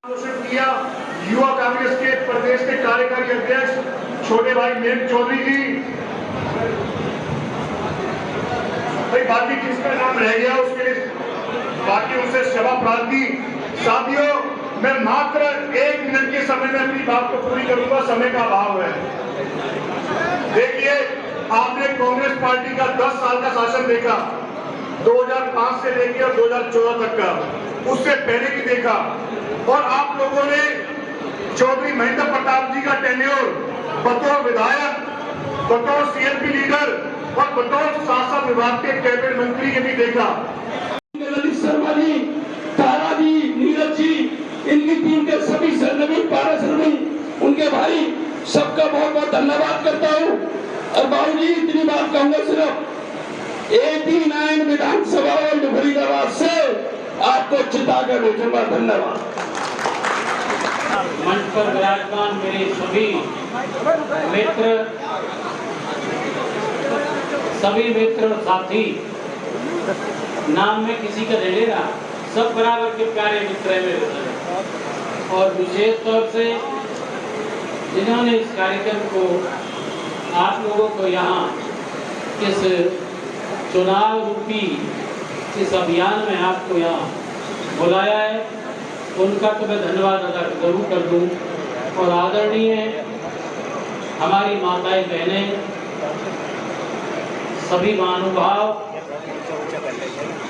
किया युवा कांग्रेस के प्रदेश के कार्यकारी अध्यक्ष छोटे भाई मेम चौधरी जी। भाई बाकी किसका नाम रह गया उसके लिए बाकी उनसे क्षमा प्रार्थी। साथियों, मैं मात्र 1 मिनट के समय में अपनी बात को पूरी करूंगा, समय का अभाव है। देखिए, आपने कांग्रेस पार्टी का 10 साल का शासन देखा, 2005 से लेकर 2014 तक का, उससे पहले भी देखा, और आप लोगों ने चौधरी महेंद्र प्रताप जी का टेन्योर बतौर विधायक, बतौर सीएलपी लीडर और बतौर शासन विभाग के कैबिनेट मंत्री के भी देखा। ललित शर्मा जी, तारा जी, नीरज जी, इनकी टीम के सभी नवीन पारस उनके भाई, सबका बहुत बहुत धन्यवाद करता हूँ। और बाबू जी, इतनी बात कहूंगा, सिर्फ 89 विधानसभा और फरीदाबाद से आपको चिता कर भेजूंगा। धन्यवाद। मंच पर विराजमान मेरे सभी मित्र और साथी, नाम में किसी का ले रहा, सब बराबर के प्यारे मित्र हैं मेरे, और विशेष तौर से जिन्होंने इस कार्यक्रम को, आप लोगों को यहाँ इस चुनाव रूपी इस अभियान में आपको यहाँ बुलाया है, उनका तो मैं धन्यवाद अदा जरूर कर दूं। और आदरणीय हमारी माताएं बहनें, सभी महानुभाव,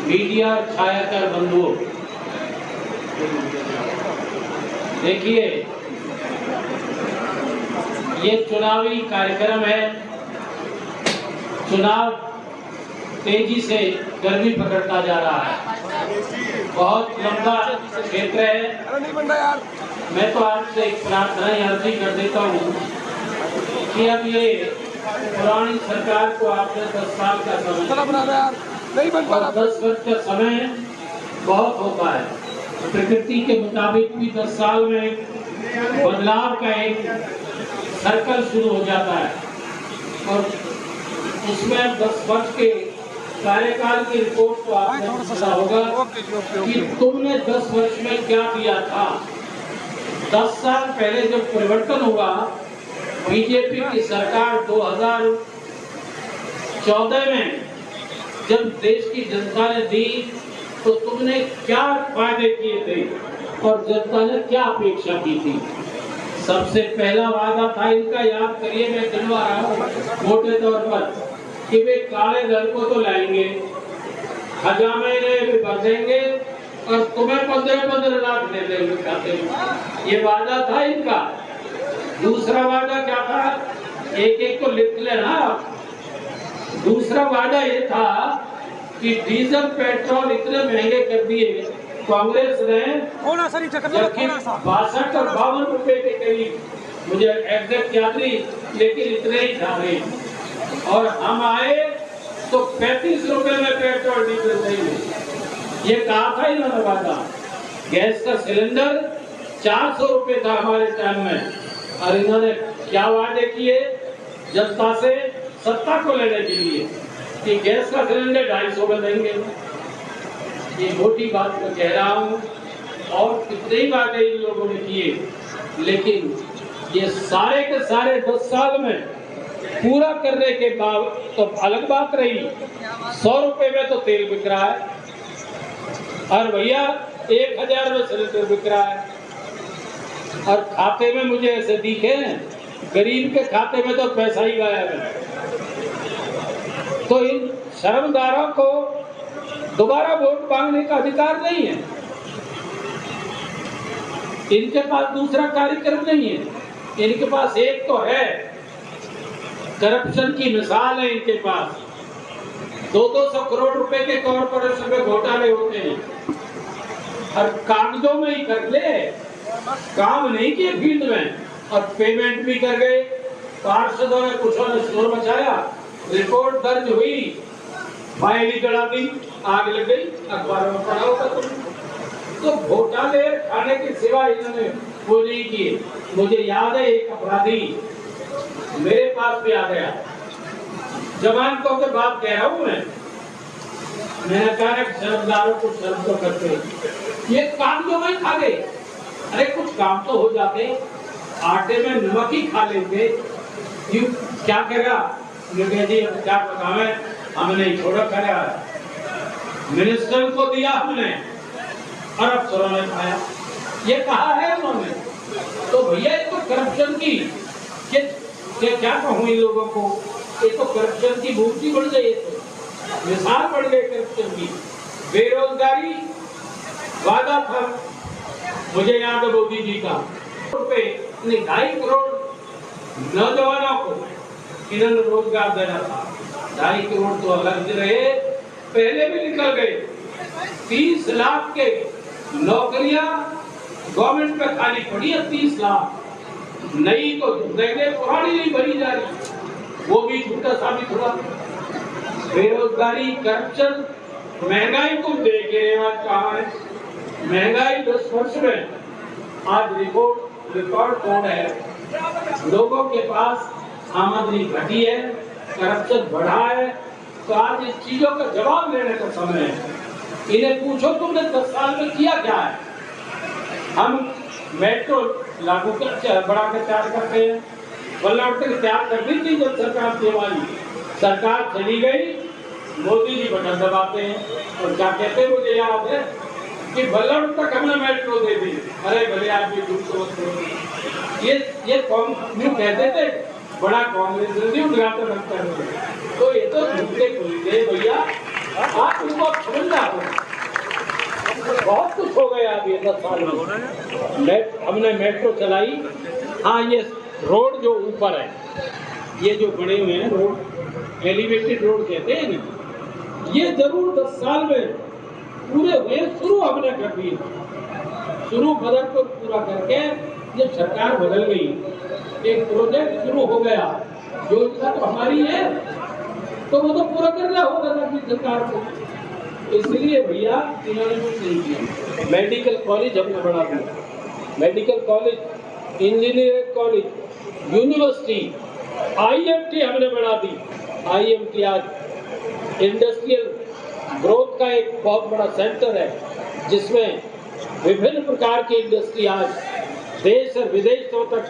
मीडिया छायाकर बंधुओं, देखिए ये चुनावी कार्यक्रम है। चुनाव तेजी से गर्मी पकड़ता जा रहा है, बहुत लंबा क्षेत्र है। मैं तो आपसे एक प्रार्थना अर्जी कर देता हूँ कि अब ये पुरानी सरकार को आपने 10 साल का समय और 10 वर्ष का समय बहुत होता है। प्रकृति के मुताबिक भी 10 साल में बदलाव का एक सर्कल शुरू हो जाता है, और उसमें 10 वर्ष के कार्यकाल की रिपोर्ट तो आपने पता होगा कि तुमने 10 वर्ष में क्या किया था। 10 साल पहले जब परिवर्तन हुआ, बीजेपी की सरकार 2014 में जब देश की जनता ने दी, तो तुमने क्या वादे किए थे और जनता ने क्या अपेक्षा की थी। सबसे पहला वादा था इनका, याद करिए, मैं गिनवा रहा हूँ मोटे तौर पर, कि वे काले धन को तो लाएंगे, खजाने भी भर देंगे और तुम्हें 15-15 लाख दे देंगे खाते में। ये वादा था इनका। दूसरा वादा क्या था, एक को लिख लेना। दूसरा वादा ये था कि डीजल पेट्रोल इतने महंगे कर दिए कांग्रेस ने, जबकि 62 और 52 रुपए के करीब, मुझे एग्जैक्ट याद नहीं, लेकिन इतने ही था। और हम आए तो 35 रुपए में पेट्रोल डीजल देंगे, ये कहा था इन्होंने वादा। गैस का सिलेंडर 400 रुपए था हमारे टाइम में, और इन्होंने क्या वादे किए जनता से, सत्ता को लेने के लिए, कि गैस का सिलेंडर 250 में देंगे। ये मोटी बात मैं कह रहा हूँ, और कितने ही वादे इन लोगों ने किए, लेकिन ये सारे के सारे 10 साल में पूरा करने के बाद तो अलग बात रही। 100 रुपए में तो तेल बिक रहा है, और भैया 1000 में सिलेंडर बिक रहा है, और खाते में मुझे ऐसे दिखे, गरीब के खाते में तो पैसा ही गायब है। तो इन शर्मदारों को दोबारा वोट मांगने का अधिकार नहीं है, इनके पास दूसरा कार्यक्रम नहीं है। इनके पास एक तो है, करप्शन की मिसाल है इनके पास। 200 करोड़ रुपए के कॉर्पोरेशन में घोटाले होते हैं, और कागजों में ही कर ले, काम नहीं किए फील्ड में, और पेमेंट भी कर गए। पार्षदों ने कुछ शोर मचाया, रिपोर्ट दर्ज हुई, फाइल ही चढ़ा दी, आग लग गई, अखबारों में पढ़ा होगा तुम। तो घोटाले खाने के सिवा इन्होंने वो नहीं किए। मुझे याद है, एक अपराधी मेरे पास भी आ गया, जवान को के बात कह रहा हूँ मैंने कहा शर्मदारों को शर्म तो करते, ये कागजों में खा गए। अरे कुछ काम तो हो जाते, आटे में नमक ही खा लेते। क्यों क्या करा जी, अब क्या बतावे, हमने छोड़ा करा, मिनिस्टर को दिया हमने, अरब करोड़ ने खाया, ये कहा है उन्होंने। तो भैया ये तो करप्शन की क्या कहूँ इन लोगों को, ये तो करप्शन की मूर्ति बढ़ गई, तो मिसाल बढ़ गई करप्शन की। बेरोजगारी वादा था, मुझे याद है मोदी जी का, 2.5 करोड़ नौजवानों को इन्होंने रोजगार देना था। 2.5 करोड़ तो अलग रहे, पहले भी निकल गए। 30 लाख के नौकरियां गवर्नमेंट पे खाली पड़ी है, 30 लाख नई तो देंगे, पुरानी नहीं भरी जा रही, वो भी झूठा साबित हुआ। बेरोजगारी, करप्शन, महंगाई तुम देख रहे हो आज कहाँ है। महंगाई 10 वर्ष में आज रिकॉर्ड तोड़ है। लोगों के पास आमदनी घटी है, करप्शन बढ़ा है। तो आज इस चीजों का जवाब लेने का समय है। इन्हें पूछो तुमने 10 साल में किया क्या है। हम मेट्रो लागू कर बढ़ा के तैयार करते हैं, बल्लभ तैयार कर दी थी जब सरकार थी हमारी, सरकार चली गई, मोदी जी बटन दबाते हैं और क्या कहते हैं, मुझे याद है कि बल्लभ तक हमने मेट्रो दे दी। अरे भले आप भी झूठ समझते, ये कौन कहते थे, बड़ा कांग्रेस नहीं उद्घाटन रखता है। तो ये तो झूठे खुलते भैया, आप उनको समझना हो। बहुत कुछ हो गया अभी 10 साल में। हमने मेट्रो चलाई। हाँ, ये रोड जो ऊपर है, ये जो बने हुए हैं रोड, एलिवेटेड रोड कहते हैं ना, ये जरूर 10 साल में पूरे हुए। शुरू हमने कर दिए, शुरू बजट को पूरा करके जब सरकार बदल गई, एक प्रोजेक्ट शुरू हो गया, योजना तो हमारी है तो वो तो पूरा करना होगा ना सरकार को। इसलिए भैया इन्होंने कुछ नहीं किया। मेडिकल कॉलेज हमने बढ़ा दिया, medical college, engineering college, university, IMT हमने बढ़ा दी। IMT आज इंडस्ट्रियल ग्रोथ का एक बहुत बड़ा सेंटर है, जिसमें विभिन्न प्रकार की इंडस्ट्री आज देश और विदेशों तक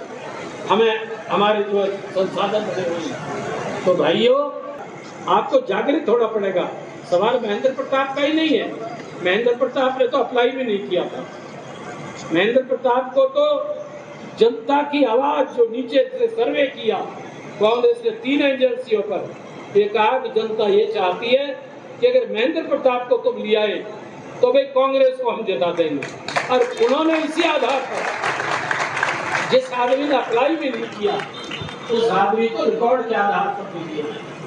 हमें हमारे जो संसाधन बने हुए हैं। तो भाइयों, आपको जागृत होना पड़ेगा। सवाल महेंद्र प्रताप का ही नहीं है, महेंद्र प्रताप ने तो अप्लाई भी नहीं किया था। महेंद्र प्रताप को तो जनता की आवाज जो नीचे से सर्वे किया कांग्रेस ने 3 एजेंसियों पर, ये कहा कि जनता ये चाहती है कि अगर महेंद्र प्रताप को तुम लिया है तो भाई कांग्रेस को हम जिता देंगे। और उन्होंने इसी आधार पर, जिस आदमी ने अप्लाई भी नहीं किया उस आदमी को रिकॉर्ड के आधार पर भी दिया।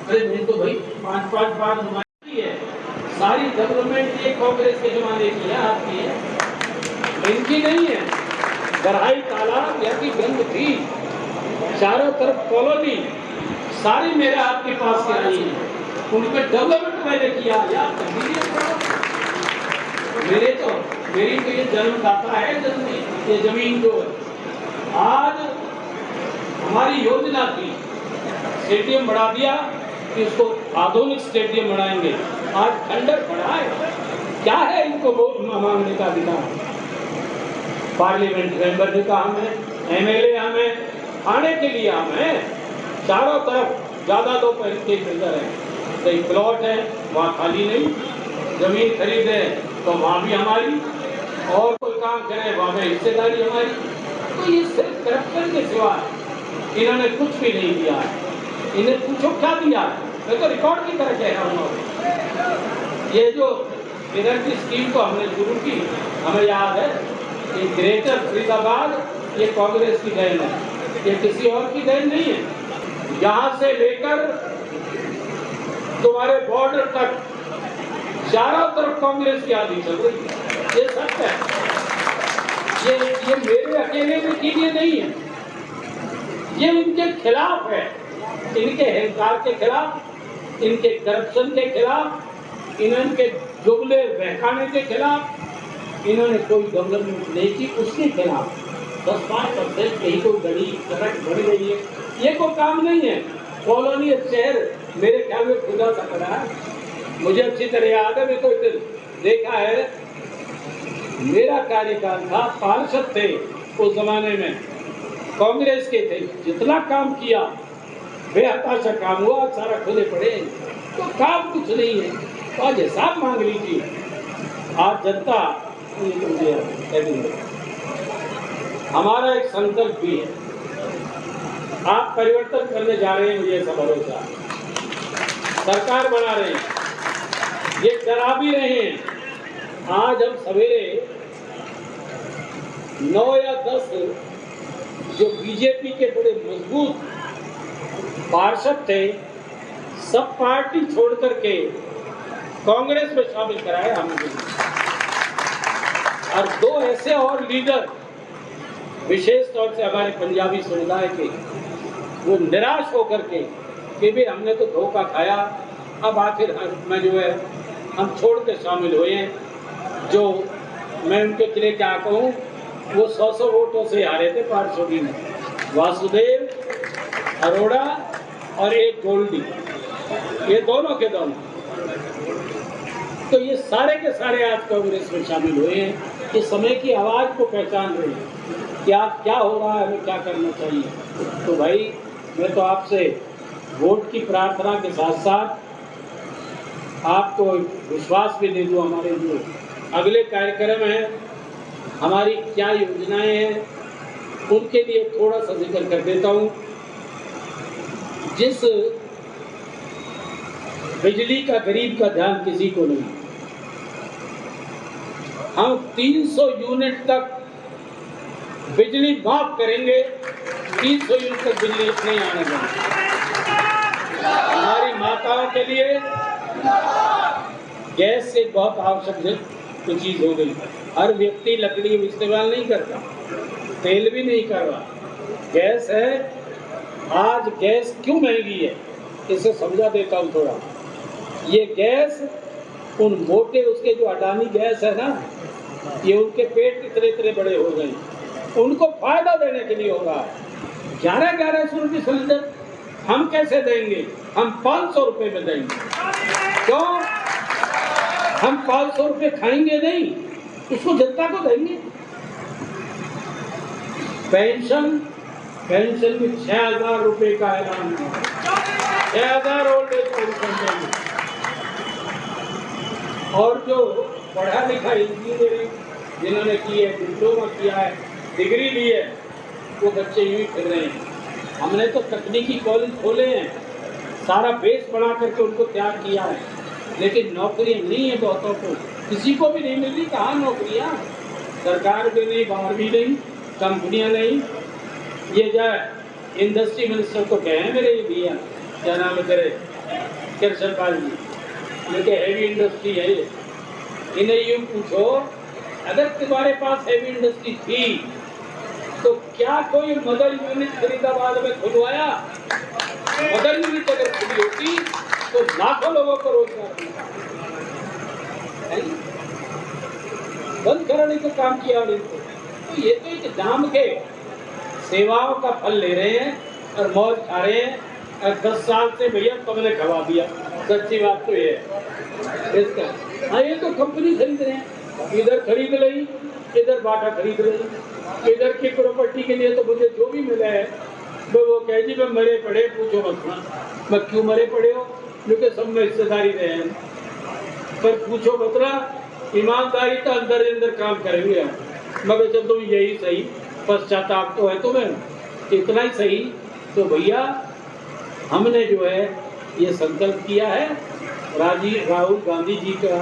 अरे नहीं तो भाई 5-5 बार नुमाइंदगी है, सारी डेवलपमेंट ये कांग्रेस के जमाने की है, आपकी है, इनकी नहीं है। गरहाई तालाब की गंद थी, चारों तरफ कॉलोनी सारी मेरे आपके पास के आई है, उनपे डेवलपमेंट मैंने किया। मेरी तो ये जन्मदाता है, ये जमीन जो है। आज हमारी योजना थी स्टेडियम बढ़ा दिया कि उसको आधुनिक स्टेडियम बनाएंगे। आज खंडर पड़ा है, क्या है इनको वोट मांगने का अधिकार? पार्लियामेंट मेंबर भी काम है, MLA हमें आने के लिए हमें चारों तरफ ज्यादा दो पैसे फिल्टर है, कई प्लॉट है वहाँ खाली नहीं, जमीन खरीदे तो वहाँ भी हमारी, और कोई काम करे वहाँ में हिस्सेदारी हमारी। तो ये सिर्फ करप्शन के सिवा इन्होंने कुछ भी नहीं दिया है। इन्हें पूछो क्या दिया है, मैं तो रिकॉर्ड की तरह कह रहा हूँ। ये जो एनर्जी स्कीम को हमने शुरू की, हमें याद है कि ग्रेटर फरीदाबाद ये कांग्रेस की देन है, ये किसी और की देन नहीं है। यहाँ से लेकर तुम्हारे बॉर्डर तक चारों तरफ कांग्रेस की आदि चल रही है, ये सच है। ये मेरे अकेले के लिए नहीं है, ये इनके खिलाफ है, इनके अहंकार के खिलाफ, इनके करप्शन के खिलाफ, इनके जुमले बहकाने के खिलाफ। इन्होंने कोई डेवलपमेंट नहीं की, उसके खिलाफ 10-5% कहीं कोई गली सड़क बन गई है, ये कोई काम नहीं है। कॉलोनी शहर मेरे ख्याल में खुदा सा पड़ा है, मुझे अच्छी तरह याद है, मैं तो देखा है मेरा कार्यकाल था, पार्षद थे उस जमाने में, कांग्रेस के थे, जितना काम किया बेहताशा काम हुआ, सारा खुले पड़े, तो काम कुछ नहीं है। तो आज हिसाब मांग लीजिए। आज जनता हमारा एक संकल्प भी है, आप परिवर्तन करने जा रहे हैं, मुझे ऐसा भरोसा, सरकार बना रहे हैं, ये करा भी रहे हैं। आज हम सवेरे 9 या 10 जो बीजेपी के बड़े मजबूत पार्षद थे, सब पार्टी छोड़ करके कांग्रेस में शामिल कराए हमने, और 2 ऐसे और लीडर विशेष तौर से हमारे पंजाबी समुदाय के, वो निराश होकर के कि भी हमने तो धोखा खाया, अब आखिर में जो है हम छोड़ के शामिल हुए हैं। जो मैं उनके लिए क्या कहूँ, वो 100 वोटों से हारे थे पार्षदी में, वासुदेव अरोड़ा और एक गोल्डी, ये दोनों के दोनों। तो ये सारे के सारे आज कांग्रेस में शामिल हुए हैं, कि समय की आवाज़ को पहचान रहे हैं कि आज क्या हो रहा है, हमें क्या करना चाहिए। तो भाई मैं तो आपसे वोट की प्रार्थना के साथ साथ आपको विश्वास भी दे दूँ, हमारे जो अगले कार्यक्रम हैं, हमारी क्या योजनाएं हैं, उनके लिए थोड़ा सा जिक्र कर देता हूँ। जिस बिजली का गरीब का ध्यान किसी को नहीं, हम 300 यूनिट तक बिजली माफ करेंगे, 300 यूनिट तक बिजली नहीं आने देंगे। हमारी माताओं के लिए गैस से बहुत आवश्यक चीज हो गई। हर व्यक्ति लकड़ी इस्तेमाल नहीं करता, तेल भी नहीं कर रहा, गैस है। आज गैस क्यों महंगी है, इसे समझा देता हूँ थोड़ा। ये गैस उन मोटे, उसके जो अडानी गैस है ना, ये उनके पेट इतने इतने बड़े हो गए, उनको फायदा देने के लिए होगा। 1100 रुपये सिलेंडर हम कैसे देंगे, हम 500 रुपये में देंगे। क्यों? हम 500 रुपये खाएंगे नहीं, उसको जनता को देंगे। पेंशन में 6000 रुपये का ऐलान है, 6000 ओल्ड एज पेंशन देंगे। और जो पढ़ा लिखा इंजीनियरिंग जिन्होंने की है, डिप्लोमा किया है, डिग्री ली है, वो बच्चे यूं ही फिर रहे हैं। हमने तो तकनीकी कॉलेज खोले हैं, सारा बेस बना करके उनको तैयार किया है, लेकिन नौकरियां नहीं है बहुतों को, किसी को भी नहीं मिल रही। कहाँ नौकरियाँ? सरकार भी नहीं, बाहर भी नहीं, कंपनियां नहीं। ये जो इंडस्ट्री मिनिस्टर को कहे मेरे ये भैया, क्या नाम है तेरे, कृष्ण पाल जी, लेकिन हैवी इंडस्ट्री है ये, इन्हें यूँ पूछो, अगर तुम्हारे पास हैवी इंडस्ट्री थी तो क्या कोई मदर यूनिट फरीदाबाद में खुलवाया? मदर यूनिट अगर खुली होती तो लाखों लोगों को रोजगार मिलता। बंद कराने का काम किया और इनको, तो ये तो एक दाम के सेवाओं का फल ले रहे हैं और मौज खा रहे हैं। और 10 साल से भैया तुमने खवा दिया, सच्ची बात तो ये है इसका। हाँ, ये तो कंपनी खरीद रहे हैं, इधर खरीद ली, इधर बाटा खरीद ली, इधर की प्रॉपर्टी के लिए तो मुझे जो भी मिला है वो कह जी मैं मरे पड़े, पूछो मत। मैं क्यों मरे पड़े हो, क्योंकि सब में हिस्सेदारी रहे हैं, पर पूछो मतलब ईमानदारी तो अंदर काम करेंगे हम। मगर जब तुम यही सही, पश्चाताप तो है तुम्हें, इतना ही सही। तो भैया हमने जो है ये संकल्प किया है, राहुल गांधी जी का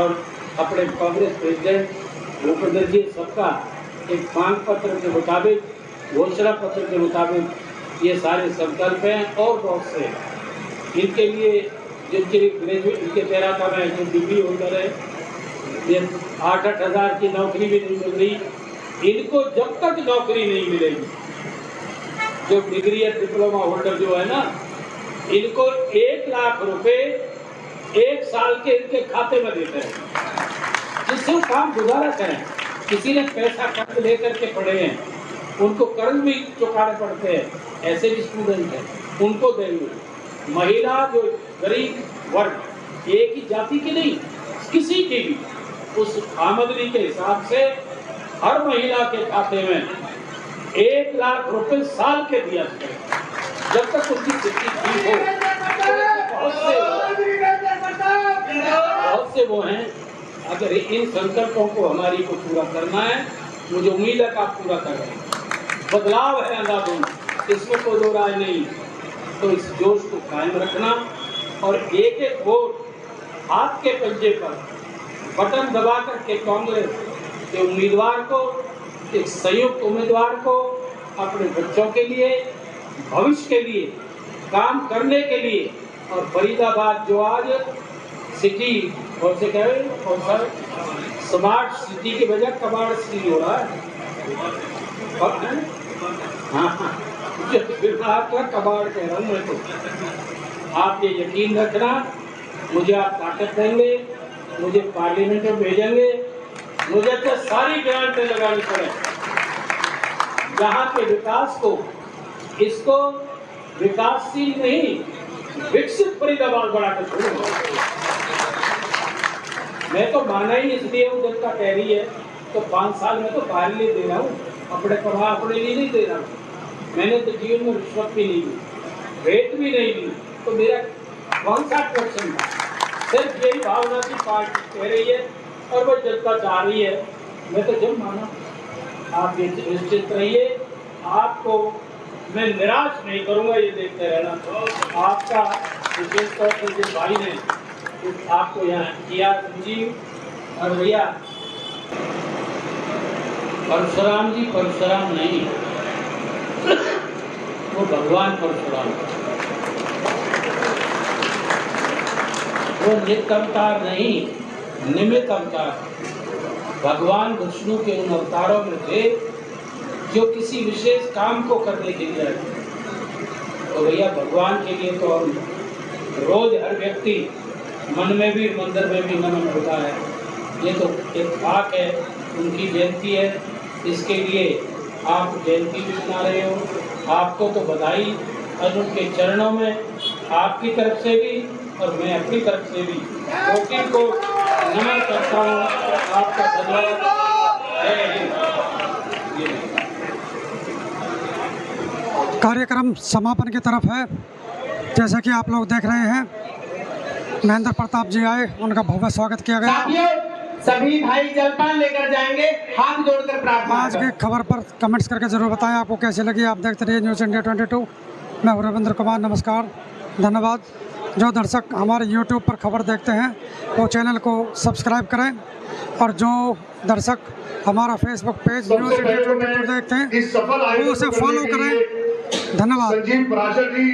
और अपने कांग्रेस प्रेसिडेंट भूपेंद्र जी सबका एक मांग पत्र के मुताबिक, घोषणा पत्र के मुताबिक ये सारे संकल्प हैं और बहुत से। इनके लिए जिनके ग्रेजुएट, इनके 13 का मैं जो डिग्री होल्डर है, ये 8-8 हज़ार की नौकरी भी नहीं मिल रही। इनको जब तक नौकरी नहीं मिलेगी, जो डिग्री या डिप्लोमा होल्डर जो है ना, इनको 1 लाख रुपए 1 साल के इनके खाते में देते हैं, जिससे वो काम गुजारा करें। किसी ने पैसा कर्ज लेकर के पढ़े हैं, उनको कर्ज भी चुकाने पड़ते हैं, ऐसे भी स्टूडेंट हैं, उनको देंगे। महिला जो गरीब वर्ग, एक ही जाति की नहीं, किसी की भी उस आमदनी के हिसाब से हर महिला के खाते में 1 लाख रुपए साल के दिया जाए। जब तक उसकी स्थिति ठीक हो। बहुत से वो हैं, अगर इन संकल्पों को हमारी को पूरा करना है, मुझे उम्मीद है कि आप पूरा कर रहे हैं। बदलाव है अंधाधुन, इसमें कोई दो राय नहीं। तो इस जोश को कायम रखना और एक एक वोट हाथ के पंजे पर बटन दबा करके कांग्रेस के उम्मीदवार को, एक संयुक्त उम्मीदवार को अपने बच्चों के लिए, भविष्य के लिए काम करने के लिए, और फरीदाबाद जो आज सिटी और से कहे और सर स्मार्ट सिटी की वजह कबाड़ सिटी हो रहा है। हाँ, आपका कबाड़ कह रहा हूँ मैं तो। आप ये यकीन रखना, मुझे आप ताकत देंगे, मुझे पार्लियामेंट में भेजेंगे, मुझे तो सारी ग्रांटें लगानी पड़े यहाँ के विकास को। इसको विकासशील नहीं, विकसित फरीदाबाद बढ़ाकर छोड़ूंगा। मैं तो माना ही इसलिए हूँ, जनता कह रही है तो 5 साल में तो बाहर लिए दे रहा हूँ, अपने प्रभाव अपने लिए नहीं दे रहा हूँ। मैंने तो जीवन में रिश्वत भी नहीं ली, भेंट भी नहीं ली, तो मेरा कौन सा क्वेश्चन था? सिर्फ यही भावना की पार्टी कह रही है और वह जनता चाह रही है। मैं तो जब माना, आप ये निश्चित रहिए, आपको मैं निराश नहीं करूंगा, ये देखते रहना। आपका विशेष तौर पर जिस भाई ने आपको यहाँ किया, संजीव और भैया परशुराम जी, परशुराम नहीं, वो भगवान परशुराम, वो नित्य अवतार नहीं, निमित्त अवतार। भगवान विष्णु के उन अवतारों में थे जो किसी विशेष काम को करने के लिए आए। तो भैया भगवान के लिए तो रोज हर व्यक्ति मन में भी, मंदिर में भी नमन होता है। ये तो एक पाक है, उनकी जयंती है, इसके लिए आप जयंती भी मना रहे हो। आपको तो बधाई, और उनके चरणों में आपकी तरफ से भी और मैं अपनी तरफ से भी कोटि को नमन करता हूँ। आपका धन्यवाद। जय हिंद। कार्यक्रम समापन की तरफ है। जैसा कि आप लोग देख रहे हैं, महेंद्र प्रताप जी आए, उनका भव्य स्वागत किया गया। सभी भाई जलपान लेकर जाएंगे, हाथ जोड़कर प्रार्थना। आज की खबर पर कमेंट्स करके जरूर बताएं आपको कैसी लगी। आप देखते रहिए न्यूज़ इंडिया 22। मैं हूं रविंद्र कुमार, नमस्कार, धन्यवाद। जो दर्शक हमारे YouTube पर खबर देखते हैं वो चैनल को सब्सक्राइब करें, और जो दर्शक हमारा फेसबुक पेज न्यूज़ इंडिया 22 देखते हैं वो उसे फॉलो करें। धन्यवाद। संजीव पराशर जी